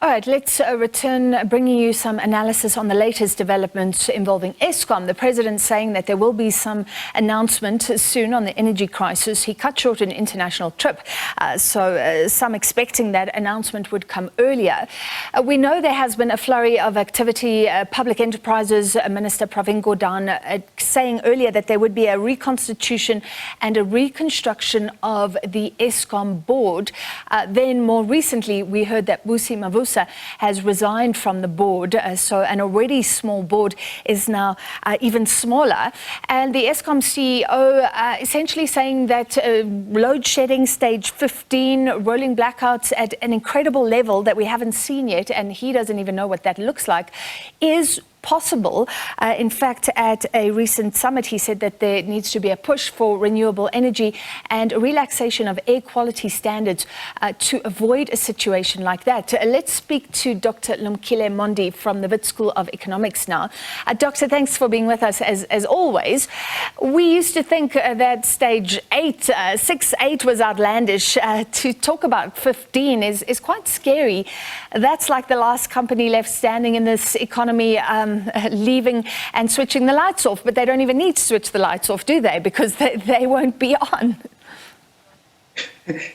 All right, let's return, bringing you some analysis on the latest developments involving Eskom. The president saying that there will be some announcement soon on the energy crisis. He cut short an international trip, so some expecting that announcement would come earlier. We know there has been a flurry of activity. Public Enterprises Minister Pravin Gordhan saying earlier that there would be a reconstitution and a reconstruction of the Eskom board. Then more recently, we heard that Busi Mavuso has resigned from the board, so an already small board is now even smaller. And the Eskom CEO essentially saying that load shedding stage 15, rolling blackouts at an incredible level that we haven't seen yet, and he doesn't even know what that looks like, is possible. In fact, at a recent summit, he said that there needs to be a push for renewable energy and a relaxation of air quality standards to avoid a situation like that. Let's speak to Dr. Lumkile Mondi from the Wits School of Economics now. Doctor, thanks for being with us as always. We used to think that stage 6-8 was outlandish. To talk about 15 is quite scary. That's like the last company left standing in this economy, leaving and switching the lights off, but they don't even need to switch the lights off, do they? Because they won't be on.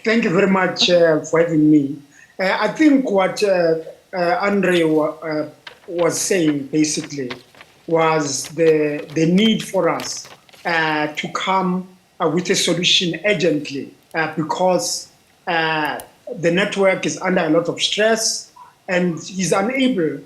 Thank you very much for having me. I think what Andre was saying basically was the need for us to come with a solution urgently because the network is under a lot of stress and he's unable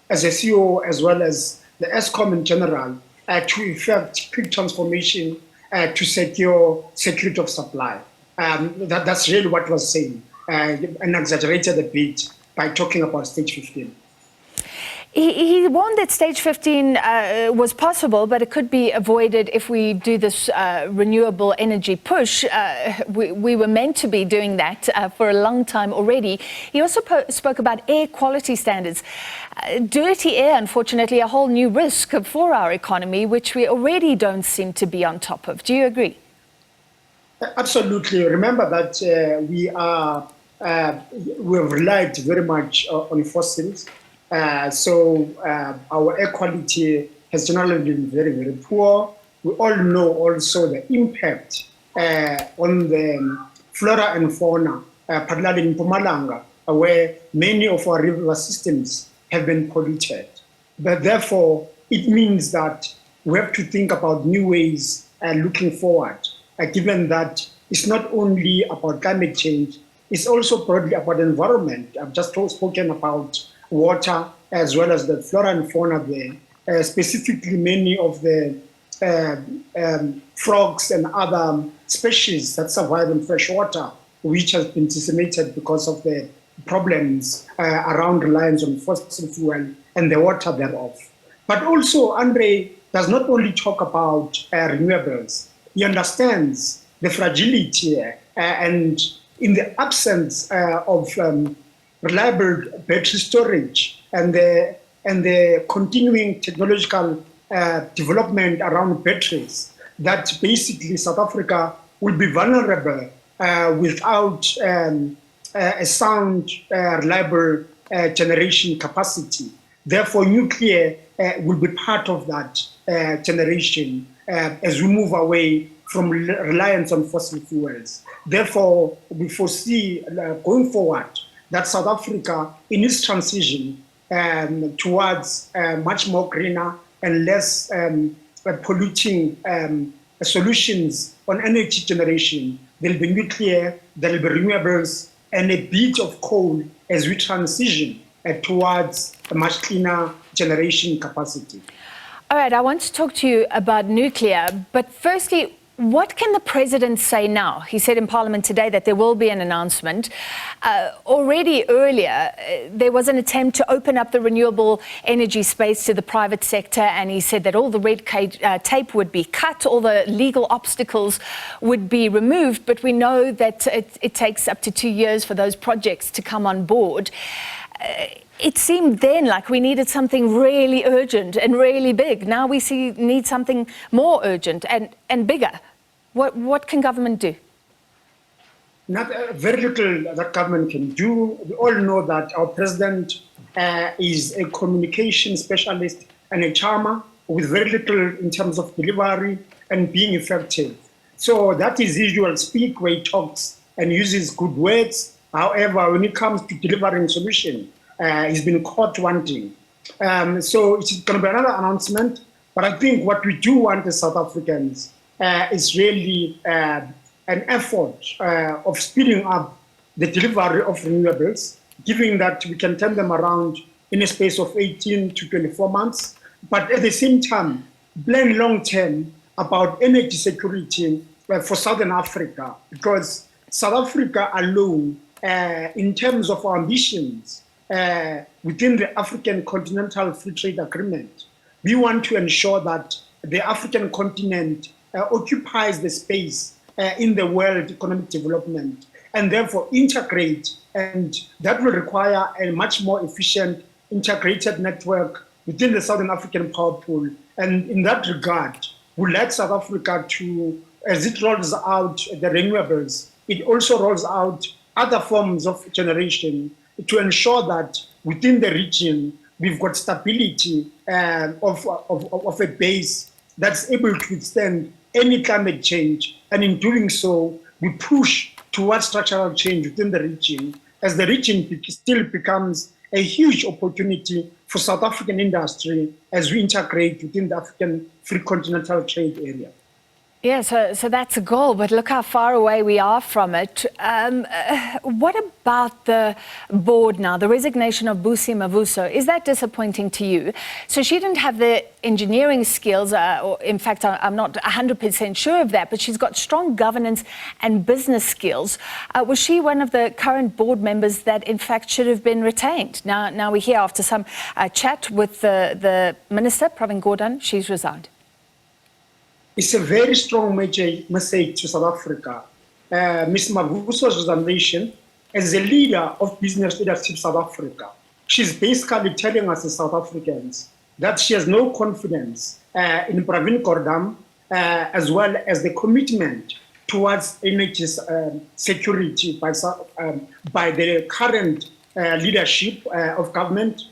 as a CEO as well as the Eskom in general, to effect quick transformation to secure security of supply. That's really what was saying, and exaggerated a bit by talking about stage 15. He warned that stage 15 was possible, but it could be avoided if we do this renewable energy push. We were meant to be doing that for a long time already. He also spoke about air quality standards. Dirty air, unfortunately, a whole new risk for our economy, which we already don't seem to be on top of. Do you agree? Absolutely. Remember that we have relied very much on fossils. So our air quality has generally been very, very poor. We all know also the impact on the flora and fauna, particularly in Mpumalanga, where many of our river systems have been polluted. But therefore, it means that we have to think about new ways looking forward, given that it's not only about climate change, it's also broadly about environment. I've just spoken about water as well as the flora and fauna there, specifically many of the frogs and other species that survive in fresh water, which has been decimated because of the problems around reliance on fossil fuel and the water thereof. But also, Andre does not only talk about renewables. He understands the fragility and in the absence of reliable battery storage and the continuing technological development around batteries, that basically South Africa will be vulnerable without a sound, reliable generation capacity. Therefore, nuclear will be part of that generation as we move away from reliance on fossil fuels. Therefore, we foresee going forward that South Africa, in its transition towards much more greener and less polluting solutions on energy generation, there will be nuclear, there will be renewables, and a bit of coal as we transition towards a much cleaner generation capacity. All right, I want to talk to you about nuclear, but firstly, what can the president say now? He said in Parliament today that there will be an announcement. Already earlier, there was an attempt to open up the renewable energy space to the private sector, and he said that all the red tape would be cut, all the legal obstacles would be removed, but we know that it takes up to 2 years for those projects to come on board. It seemed then like we needed something really urgent and really big. Now we need something more urgent and bigger. What can government do? Not very little that government can do. We all know that our president is a communication specialist and a charmer with very little in terms of delivery and being effective. So that is usual speak where he talks and uses good words. However, when it comes to delivering solution, he's been caught wanting. So it's going to be another announcement. But I think what we do want as South Africans is really an effort of speeding up the delivery of renewables, given that we can turn them around in a space of 18 to 24 months, but at the same time, plan long-term about energy security for Southern Africa, because South Africa alone, in terms of our ambitions within the African Continental Free Trade Agreement, we want to ensure that the African continent occupies the space in the world economic development and therefore integrate, and that will require a much more efficient integrated network within the Southern African power pool. And in that regard, we'd like South Africa to, as it rolls out the renewables, it also rolls out other forms of generation to ensure that within the region, we've got stability of a base that's able to withstand any climate change. And in doing so, we push towards structural change within the region, as the region still becomes a huge opportunity for South African industry as we integrate within the African Free Continental Trade Area. Yeah, so that's a goal, but look how far away we are from it. What about the board now, the resignation of Busi Mavuso? Is that disappointing to you? So she didn't have the engineering skills, or in fact, I'm not 100% sure of that, but she's got strong governance and business skills. Was she one of the current board members that, in fact, should have been retained? Now we're here after some chat with the minister, Pravin Gordhan. She's resigned. It's a very strong message to South Africa. Ms. Mavuso's resignation as a leader of business leadership South Africa, she's basically telling us as South Africans that she has no confidence in Pravin Gordhan, as well as the commitment towards energy security by the current leadership of government,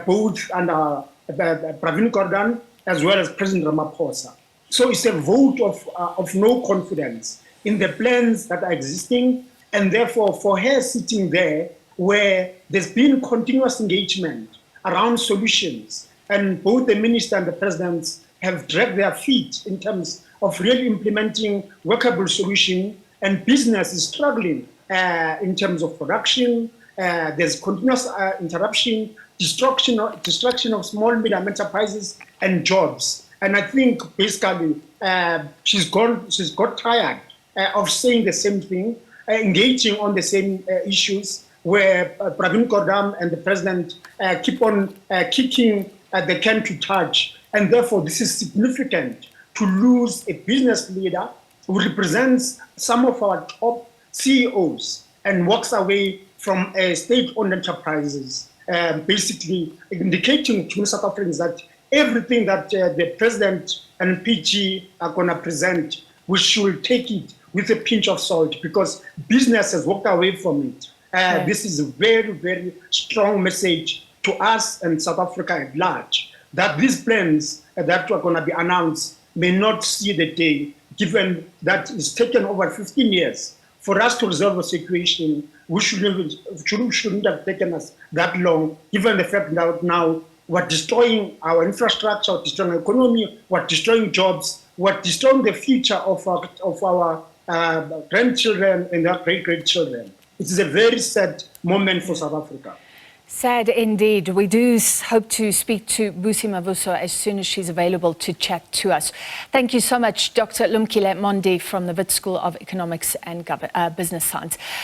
both under Pravin Gordhan as well as President Ramaphosa. So it's a vote of no confidence in the plans that are existing, and therefore for her sitting there where there's been continuous engagement around solutions, and both the minister and the president have dragged their feet in terms of really implementing workable solution, and business is struggling in terms of production. There's continuous interruption, destruction of small medium enterprises and jobs. And I think basically she's got tired of saying the same thing, engaging on the same issues, where Pravin Gordhan and the president keep on kicking the can to touch. And therefore, this is significant to lose a business leader who represents some of our top CEOs and walks away from state-owned enterprises, basically indicating to South Africans that everything that the president and PG are going to present, we should take it with a pinch of salt, because business has walked away from it. This is a very, very strong message to us and South Africa at large, that these plans that are going to be announced may not see the day, given that it's taken over 15 years for us to resolve a situation which shouldn't have taken us that long, given the fact that now we're destroying our infrastructure, we're destroying our economy, we're destroying jobs, we're destroying the future of our grandchildren and our great-grandchildren. It is a very sad moment for South Africa. Sad indeed. We do hope to speak to Busi Mavuso as soon as she's available to chat to us. Thank you so much, Dr. Mondi from the Wits School of Economics and Business Science.